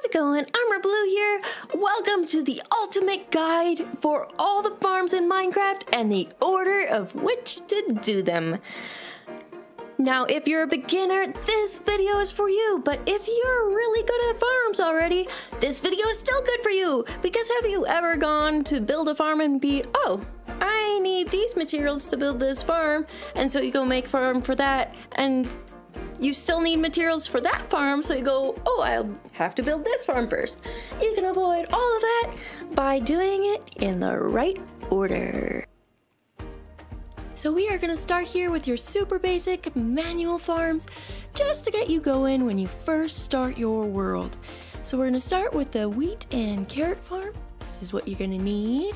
How's it going? I'm Blue here. Welcome to the ultimate guide for all the farms in Minecraft and the order of which to do them. Now, if you're a beginner, this video is for you, but if you're really good at farms already, this video is still good for you, because have you ever gone to build a farm and be, oh, I need these materials to build this farm, and so you go make farm for that, and you still need materials for that farm, so you go, oh, I'll have to build this farm first. You can avoid all of that by doing it in the right order. So we are gonna start here with your super basic manual farms, just to get you going when you first start your world. So we're gonna start with the wheat and carrot farm. This is what you're gonna need.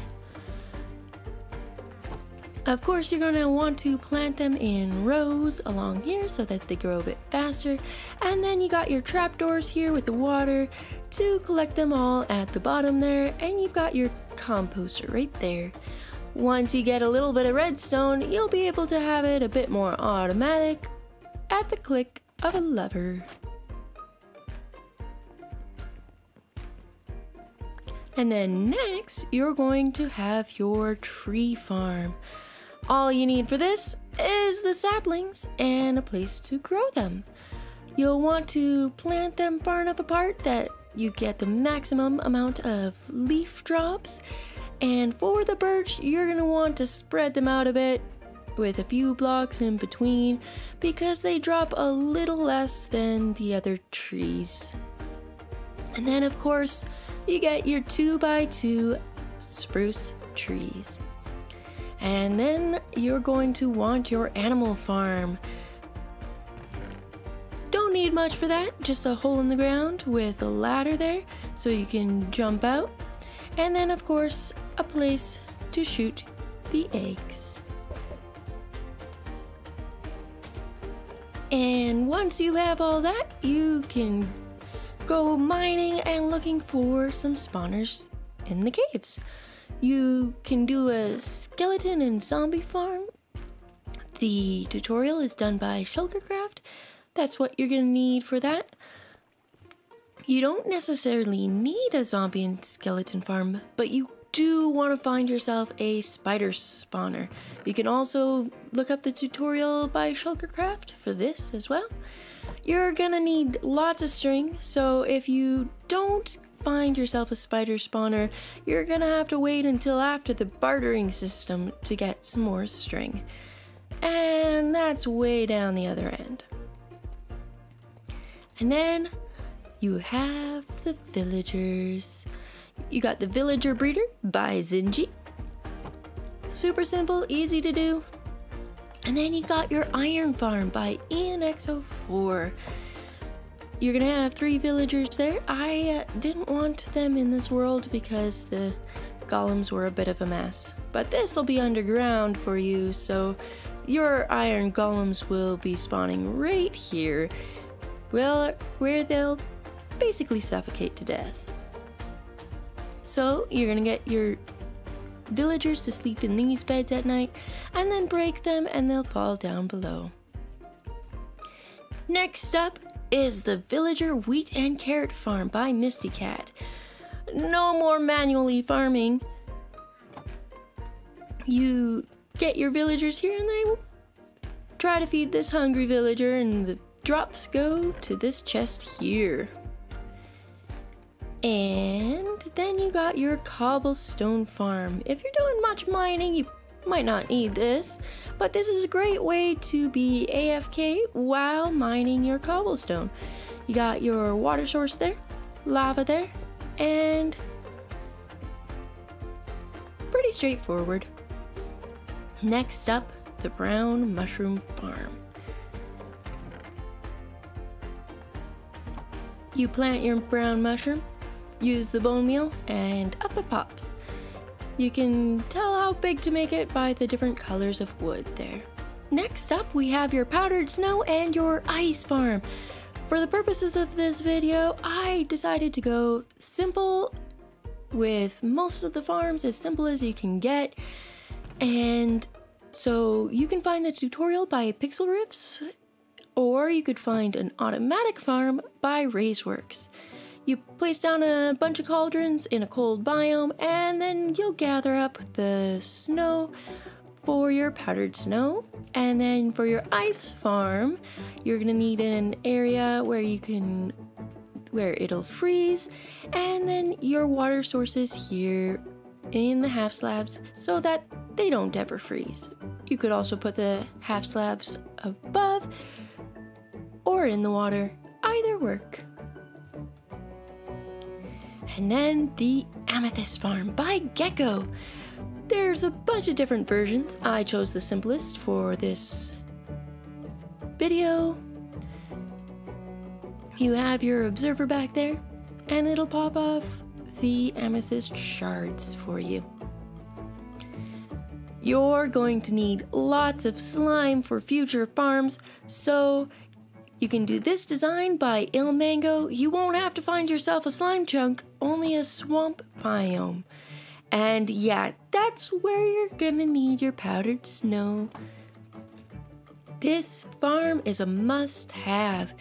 Of course, you're gonna want to plant them in rows along here so that they grow a bit faster. And then you got your trapdoors here with the water to collect them all at the bottom there. And you've got your composter right there. Once you get a little bit of redstone, you'll be able to have it a bit more automatic at the click of a lever. And then next, you're going to have your tree farm. All you need for this is the saplings and a place to grow them. You'll want to plant them far enough apart that you get the maximum amount of leaf drops. And for the birch, you're going to want to spread them out a bit with a few blocks in between because they drop a little less than the other trees. And then of course, you get your 2x2 spruce trees. And then you're going to want your animal farm. Don't need much for that, just a hole in the ground with a ladder there so you can jump out. And then of course, a place to shoot the eggs. And once you have all that, you can go mining and looking for some spawners in the caves. You can do a skeleton and zombie farm. The tutorial is done by Shulker Shell. That's what you're gonna need for that. You don't necessarily need a zombie and skeleton farm, but you do want to find yourself a spider spawner. You can also look up the tutorial by Shulker Shell for this as well. You're gonna need lots of string, so if you don't find yourself a spider spawner, you're gonna have to wait until after the bartering system to get some more string. And that's way down the other end. And then you have the villagers. You got the Vilager Breeder by Zinji. Super simple, easy to do. And then you got your iron farm by ENX04. You're gonna have 3 villagers there. I didn't want them in this world because the golems were a bit of a mess. But this will be underground for you, so your iron golems will be spawning right here. Well, where they'll basically suffocate to death. So you're gonna get your villagers to sleep in these beds at night and then break them and they'll fall down below. Next up is the Villager Wheat and Carrot Farm by Misty Cat. No more manually farming. You get your villagers here and they try to feed this hungry villager and the drops go to this chest here. And then you got your Cobblestone farm. If you're doing much mining, you might not need this, but this is a great way to be AFK while mining your cobblestone. You got your water source there, lava there, and pretty straightforward. Next up, the brown mushroom farm. You plant your brown mushroom, use the bone meal, and up it pops. You can tell how big to make it by the different colors of wood there. Next up, we have your powdered snow and your ice farm. For the purposes of this video, I decided to go simple with most of the farms, as simple as you can get. And so you can find the tutorial by Pixel Riffs, or you could find an automatic farm by Raiseworks. You place down a bunch of cauldrons in a cold biome, and then you'll gather up the snow for your powdered snow. And then for your ice farm, you're gonna need an area where it'll freeze, and then your water sources here in the half slabs so that they don't ever freeze. You could also put the half slabs above or in the water, either work. And then the Amethyst Farm by Gecko. There's a bunch of different versions. I chose the simplest for this video. You have your observer back there, and it'll pop off the amethyst shards for you. You're going to need lots of slime for future farms, so you can do this design by Ilmango. You won't have to find yourself a slime chunk, only a swamp biome. And yeah, that's where you're gonna need your powdered snow. This farm is a must-have.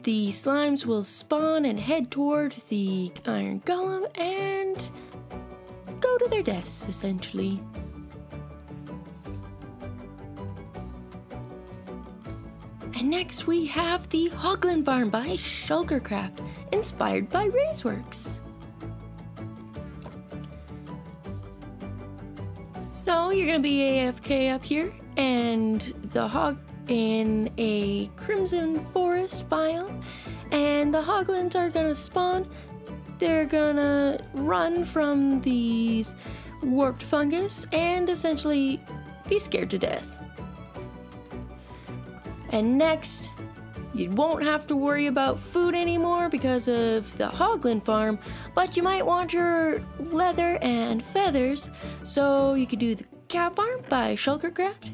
The slimes will spawn and head toward the iron golem and go to their deaths, essentially. And next we have the Hoglin Farm by Shulker Craft, inspired by Raceworks. So you're gonna be AFK up here, and the hog in a crimson forest biome, and the hoglins are gonna spawn. They're gonna run from these warped fungus and essentially be scared to death. And next, you won't have to worry about food anymore because of the Hoglin farm, but you might want your leather and feathers, so you could do the cow farm by Shulker Craft.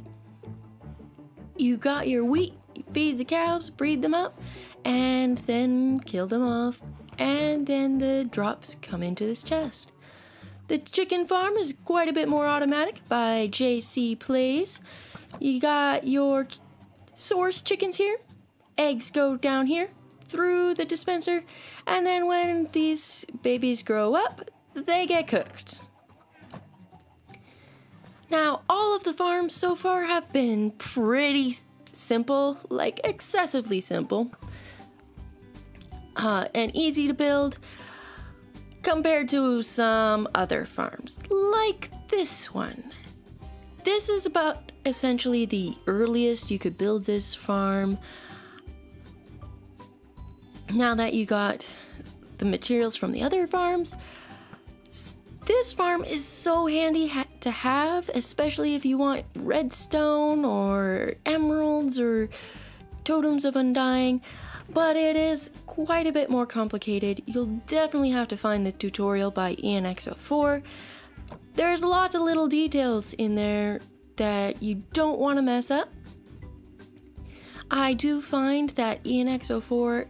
You got your wheat, you feed the cows, breed them up, and then kill them off, and then the drops come into this chest. The chicken farm is quite a bit more automatic by JC Plays. You got your source chickens here. Eggs go down here through the dispenser, and then when these babies grow up, they get cooked. Now, all of the farms so far have been pretty simple, like excessively simple, and easy to build compared to some other farms, like this one. This is about essentially the earliest you could build this farm. Now that you got the materials from the other farms, this farm is so handy to have, especially if you want redstone or emeralds or totems of undying, but it is quite a bit more complicated. You'll definitely have to find the tutorial by ENX04. There's lots of little details in there that you don't want to mess up. I do find that ENX04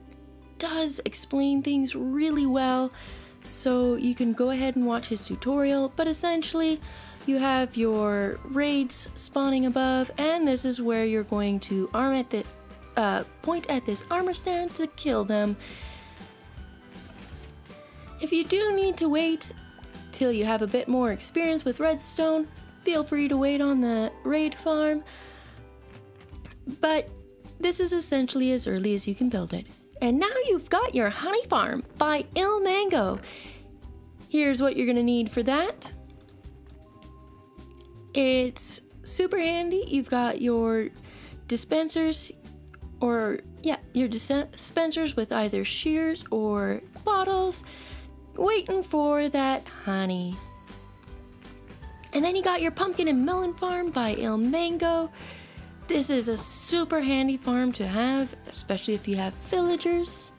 does explain things really well, so you can go ahead and watch his tutorial, but essentially you have your raids spawning above, and this is where you're going to point at this armor stand to kill them. If you do need to wait till you have a bit more experience with redstone, feel free to wait on the raid farm, but this is essentially as early as you can build it. And now you've got your honey farm by Ilmango. Here's what you're gonna need for that. It's super handy. You've got your dispensers, your dispensers with either shears or bottles, waiting for that honey. And then you got your pumpkin and melon farm by Ilmango. This is a super handy farm to have, especially if you have villagers.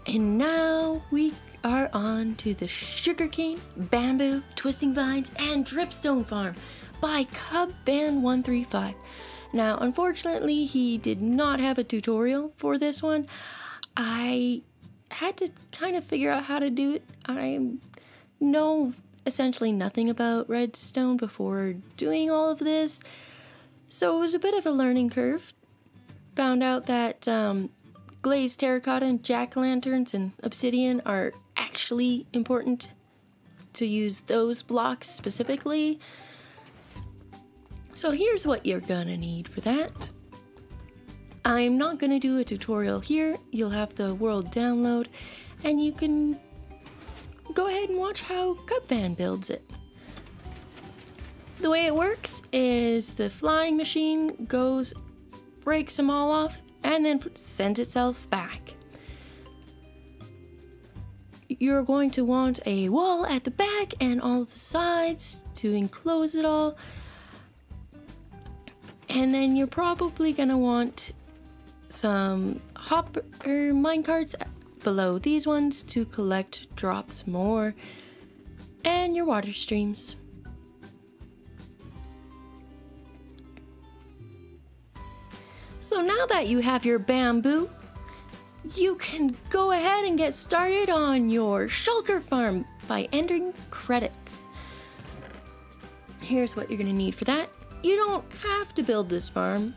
And now we are on to the Sugarcane, Bamboo, Twisting Vines, and Dripstone farm by Cubban135. Now, unfortunately, he did not have a tutorial for this one. I had to kind of figure out how to do it. I know essentially nothing about redstone before doing all of this, so it was a bit of a learning curve. Found out that glazed terracotta and jack-o'-lanterns and obsidian are actually important to use those blocks specifically. So here's what you're gonna need for that. I'm not gonna do a tutorial here. You'll have the world download and you can go ahead and watch how Cubvan builds it. The way it works is the flying machine goes, breaks them all off, and then sends itself back. You're going to want a wall at the back and all the sides to enclose it all. And then you're probably gonna want some hopper minecarts below these ones to collect drops more, and your water streams. So now that you have your bamboo, you can go ahead and get started on your shulker farm by entering credits. Here's what you're gonna need for that. You don't have to build this farm.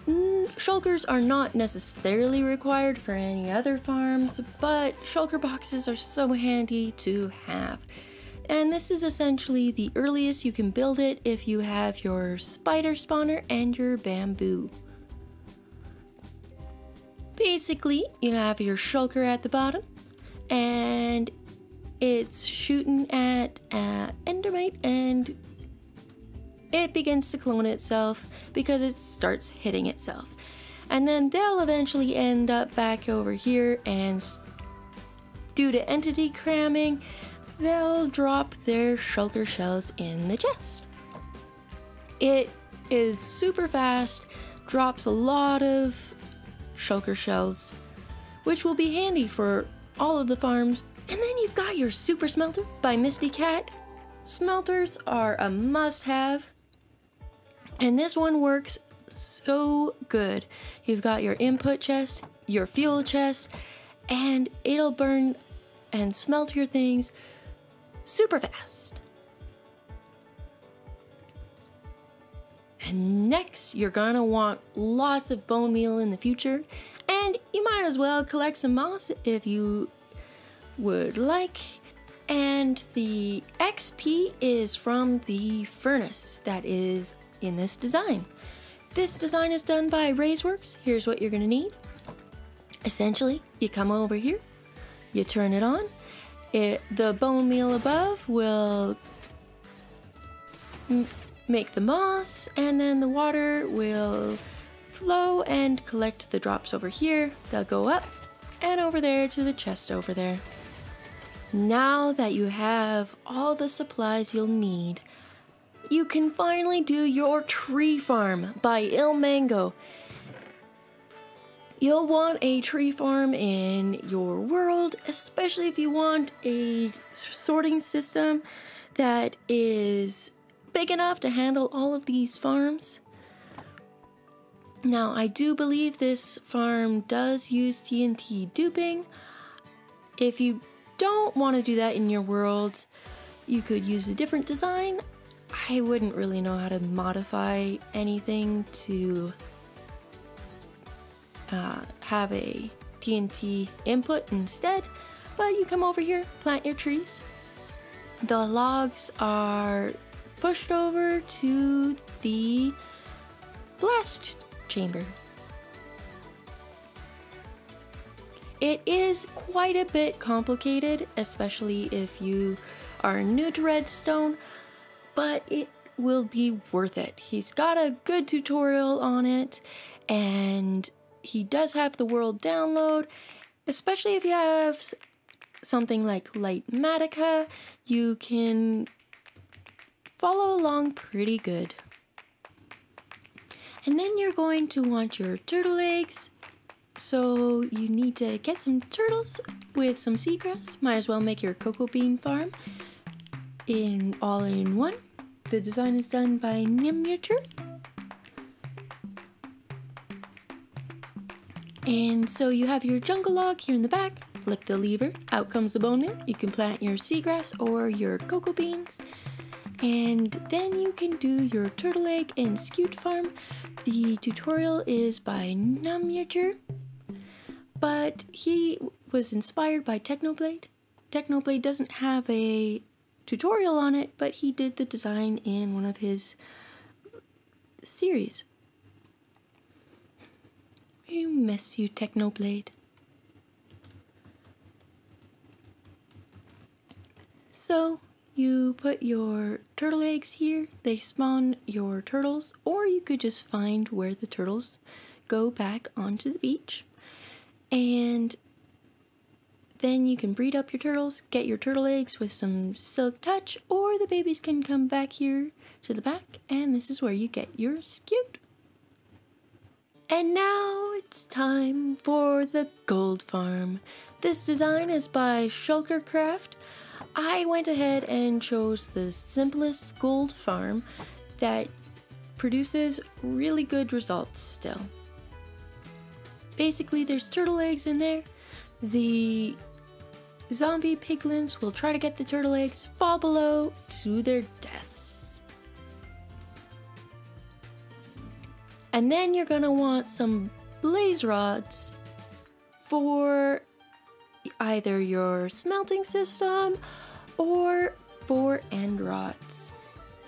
Shulkers are not necessarily required for any other farms, but shulker boxes are so handy to have. And this is essentially the earliest you can build it if you have your spider spawner and your bamboo. Basically, you have your shulker at the bottom, and it's shooting at endermite, and it begins to clone itself because it starts hitting itself. And then they'll eventually end up back over here, and due to entity cramming, they'll drop their shulker shells in the chest. It is super fast, drops a lot of shulker shells, which will be handy for all of the farms. And then you've got your super smelter by Misty Cat. Smelters are a must-have, and this one works so good. You've got your input chest, your fuel chest, and it'll burn and smelt your things super fast. And next, you're gonna want lots of bone meal in the future, and you might as well collect some moss if you would like. And the XP is from the furnace that is in this design. This design is done by Raiseworks. Here's what you're gonna need. Essentially, you come over here, you turn it on. The bone meal above will make the moss, and then the water will flow and collect the drops over here. They'll go up and over there to the chest over there. Now that you have all the supplies you'll need, you can finally do your tree farm by Il Mango. You'll want a tree farm in your world, especially if you want a sorting system that is big enough to handle all of these farms. Now, I do believe this farm does use TNT duping. If you don't want to do that in your world, you could use a different design. I wouldn't really know how to modify anything to have a TNT input instead, but you come over here, plant your trees. The logs are pushed over to the blast chamber. It is quite a bit complicated, especially if you are new to redstone, but it will be worth it. He's got a good tutorial on it, and he does have the world download, especially if you have something like Lightmatica, you can follow along pretty good. And then you're going to want your turtle eggs. So you need to get some turtles with some seagrass. Might as well make your cocoa bean farm all in one. The design is done by Nimurature. And so you have your jungle log here in the back. Flick the lever, out comes the bone meal. You can plant your seagrass or your cocoa beans. And then you can do your turtle egg and scute farm The tutorial is by Namuter, but he was inspired by Technoblade. Technoblade doesn't have a tutorial on it, but he did the design in one of his series. We miss you, Technoblade. So you put your turtle eggs here, they spawn your turtles, or you could just find where the turtles go back onto the beach. And then you can breed up your turtles, get your turtle eggs with some silk touch, or the babies can come back here to the back, and this is where you get your Scute. And now it's time for the gold farm. This design is by Shulker Shell. I went ahead and chose the simplest gold farm that produces really good results still. Basically, there's turtle eggs in there. The zombie piglins will try to get the turtle eggs, fall below to their deaths. And then you're gonna want some blaze rods for either your smelting system or for end rods.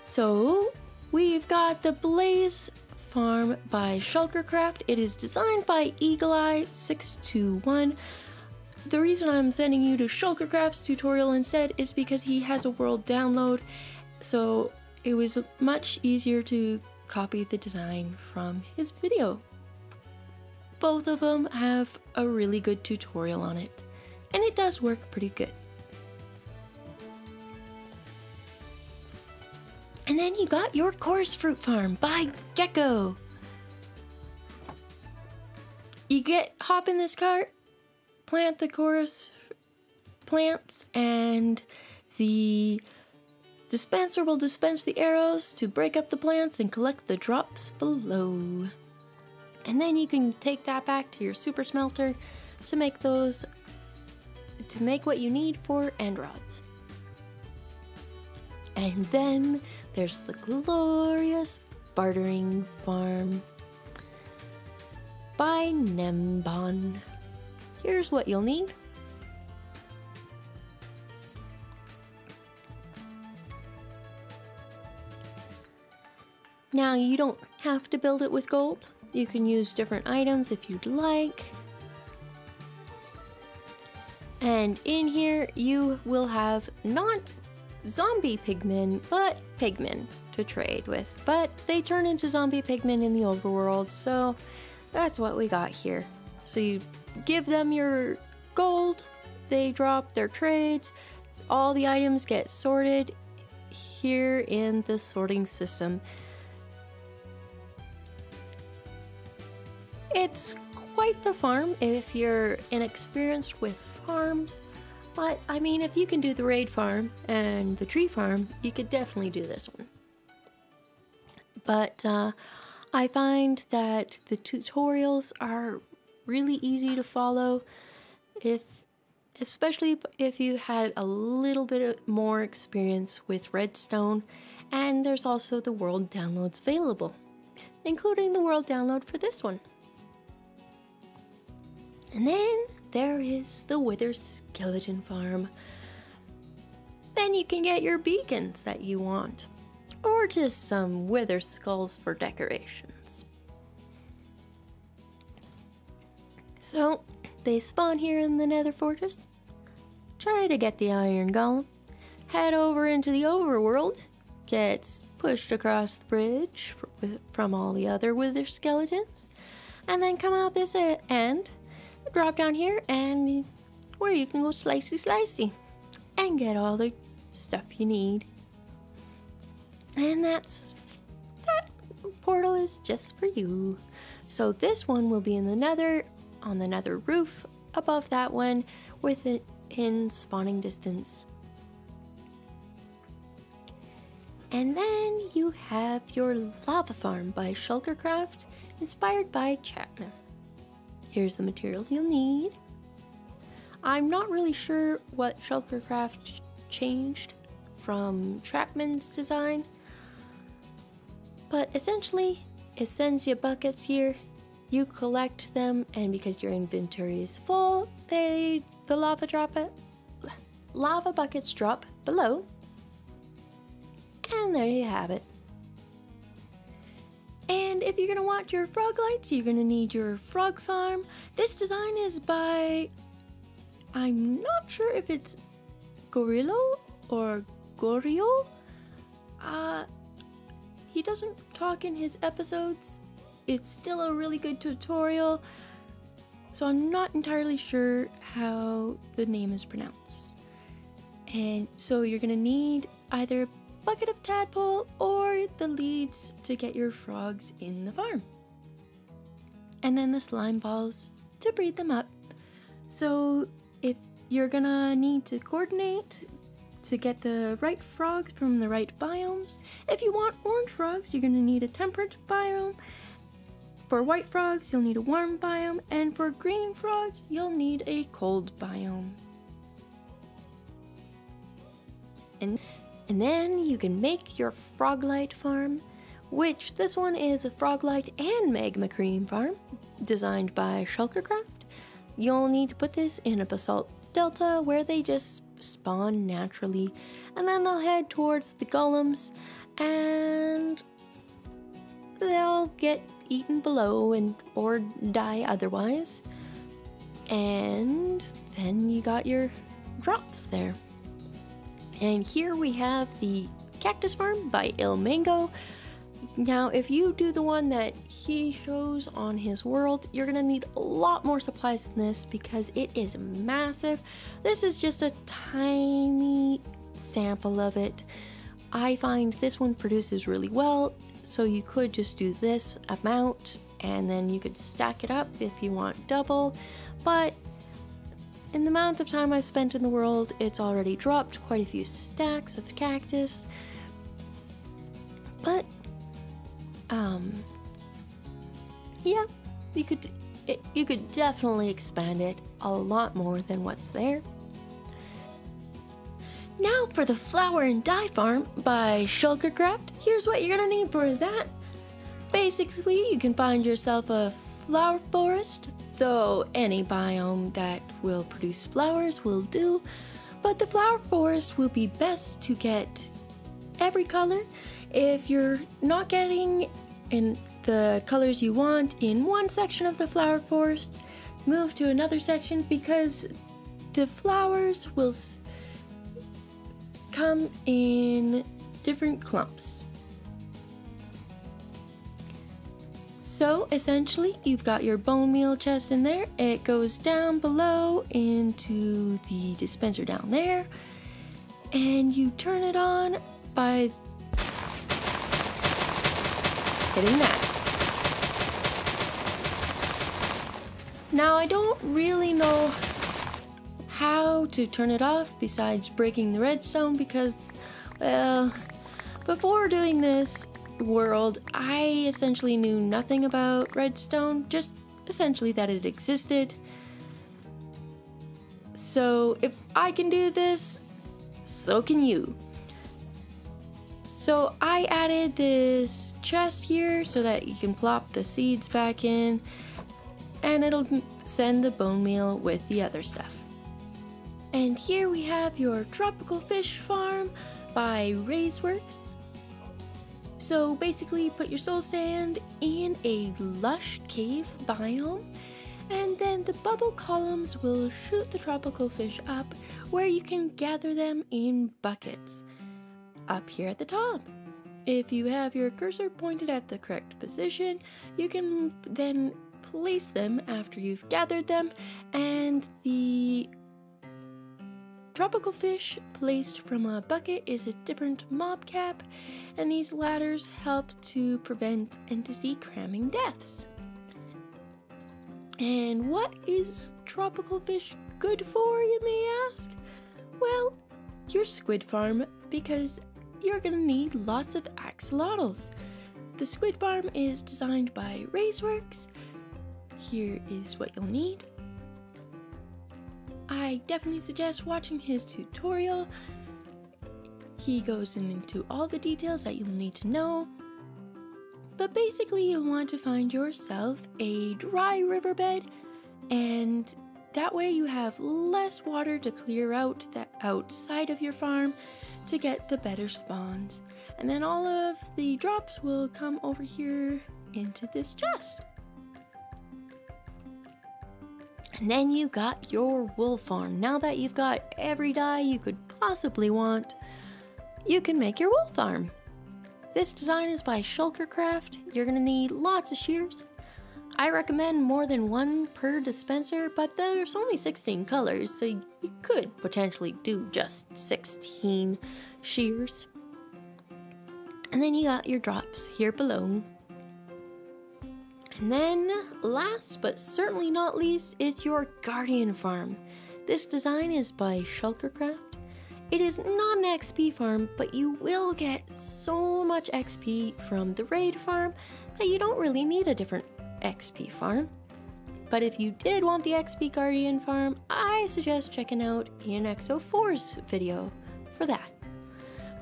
So we've got the Blaze Farm by Shulker Shell. It is designed by Eagle Eye 621. The reason I'm sending you to Shulker Shell's tutorial instead is because he has a world download, so it was much easier to copy the design from his video. Both of them have a really good tutorial on it, and it does work pretty good. And then you got your Chorus Fruit Farm by Gecko. You hop in this cart, plant the chorus plants, and the dispenser will dispense the arrows to break up the plants and collect the drops below. And then you can take that back to your super smelter to make what you need for end rods. And then there's the glorious Bartering Farm by Nembon. Here's what you'll need. Now, you don't have to build it with gold. You can use different items if you'd like. And in here, you will have not zombie pigmen, but pigmen to trade with. But they turn into zombie pigmen in the overworld, so that's what we got here. So you give them your gold, they drop their trades, all the items get sorted here in the sorting system. It's quite the farm if you're inexperienced with farms, but I mean, if you can do the raid farm and the tree farm, you could definitely do this one. But I find that the tutorials are really easy to follow, especially if you had a little bit more experience with redstone. And there's also the world downloads available, including the world download for this one. And then there is the Wither Skeleton Farm. Then you can get your beacons that you want, or just some wither skulls for decorations. So they spawn here in the Nether Fortress. Try to get the Iron Golem. Head over into the overworld. Gets pushed across the bridge from all the other wither skeletons. And then come out this end. Drop down here, and where you can go slicey and get all the stuff you need. And that portal is just for you. So this one will be in the Nether, on the Nether roof above that one, with it in spawning distance. And then you have your Lava Farm by Shulker Shell, inspired by Chapman. Here's the materials you'll need. I'm not really sure what Shulker Shell changed from Trapman's design, but essentially it sends you buckets here. You collect them, and because your inventory is full, the lava buckets drop below. And there you have it. And if you're gonna want your Froglights, you're gonna need your frog farm. This design is by, I'm not sure if it's Gorillo or Gorio. He doesn't talk in his episodes. It's still a really good tutorial, so I'm not entirely sure how the name is pronounced. And so you're gonna need either a bucket of tadpole or the leads to get your frogs in the farm. And then the slime balls to breed them up. So if you're gonna need to coordinate to get the right frogs from the right biomes. If you want orange frogs, you're gonna need a temperate biome. For white frogs, you'll need a warm biome, and for green frogs, you'll need a cold biome. And then you can make your Froglight farm, which this one is a Froglight and Magma cream farm, designed by Shulker Shell. You'll need to put this in a basalt delta where they just spawn naturally, and then they'll head towards the golems and they'll get eaten below or die otherwise. And then you got your drops there. And here we have the Cactus Farm by Il Mango. Now, if you do the one that he shows on his world, you're gonna need a lot more supplies than this because it is massive. This is just a tiny sample of it. I find this one produces really well, so you could just do this amount and then you could stack it up if you want double. But in the amount of time I've spent in the world, it's already dropped quite a few stacks of cactus. But yeah, you could definitely expand it a lot more than what's there. Now for the Flower and Dye Farm by Shulker Shell. Here's what you're gonna need for that. Basically, you can find yourself a flower forest, though any biome that will produce flowers will do, but the flower forest will be best to get every color. If you're not getting in the colors you want in one section of the flower forest, move to another section because the flowers will come in different clumps. So essentially, you've got your bone meal chest in there. It goes down below into the dispenser down there, and you turn it on by hitting that. Now, I don't really know how to turn it off besides breaking the redstone because, well, before doing this world, I essentially knew nothing about redstone, just essentially that it existed. So if I can do this, so can you. So I added this chest here so that you can plop the seeds back in, and it'll send the bone meal with the other stuff. And here we have your tropical fish farm by Raiseworks. So basically, put your soul sand in a lush cave biome, and then the bubble columns will shoot the tropical fish up where you can gather them in buckets up here at the top. If you have your cursor pointed at the correct position, you can then place them after you've gathered them, and the tropical fish placed from a bucket is a different mob cap, and these ladders help to prevent entity cramming deaths. And what is tropical fish good for, you may ask? Well, your squid farm, because you're gonna need lots of axolotls. The squid farm is designed by Raiseworks. Here is what you'll need. I definitely suggest watching his tutorial. He goes into all the details that you'll need to know. But basically you want to find yourself a dry riverbed, and that way you have less water to clear out the outside of your farm to get the better spawns. And then all of the drops will come over here into this chest. And then you got your wool farm. Now that you've got every dye you could possibly want, you can make your wool farm. This design is by Shulker Craft. You're gonna need lots of shears. I recommend more than one per dispenser, but there's only 16 colors, so you could potentially do just 16 shears. And then you got your drops here below. And then, last but certainly not least, is your Guardian Farm. This design is by Shulker Craft. It is not an XP farm, but you will get so much XP from the raid farm that you don't really need a different XP farm. But if you did want the XP Guardian Farm, I suggest checking out Ian X04's video for that.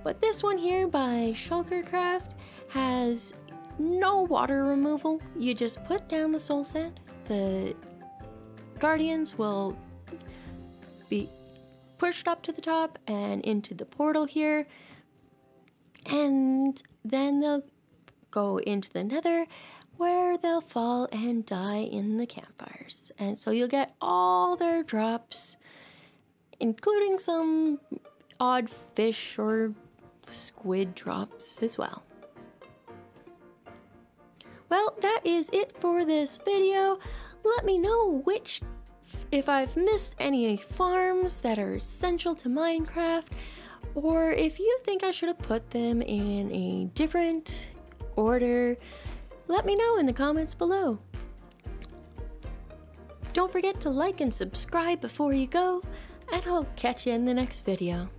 But this one here by Shulker Craft has no water removal. You just put down the soul sand. The guardians will be pushed up to the top and into the portal here, and then they'll go into the nether, where they'll fall and die in the campfires. And so you'll get all their drops, including some odd fish or squid drops as well. Well, that is it for this video. Let me know if I've missed any farms that are essential to Minecraft, or if you think I should have put them in a different order. Let me know in the comments below. Don't forget to like and subscribe before you go, and I'll catch you in the next video.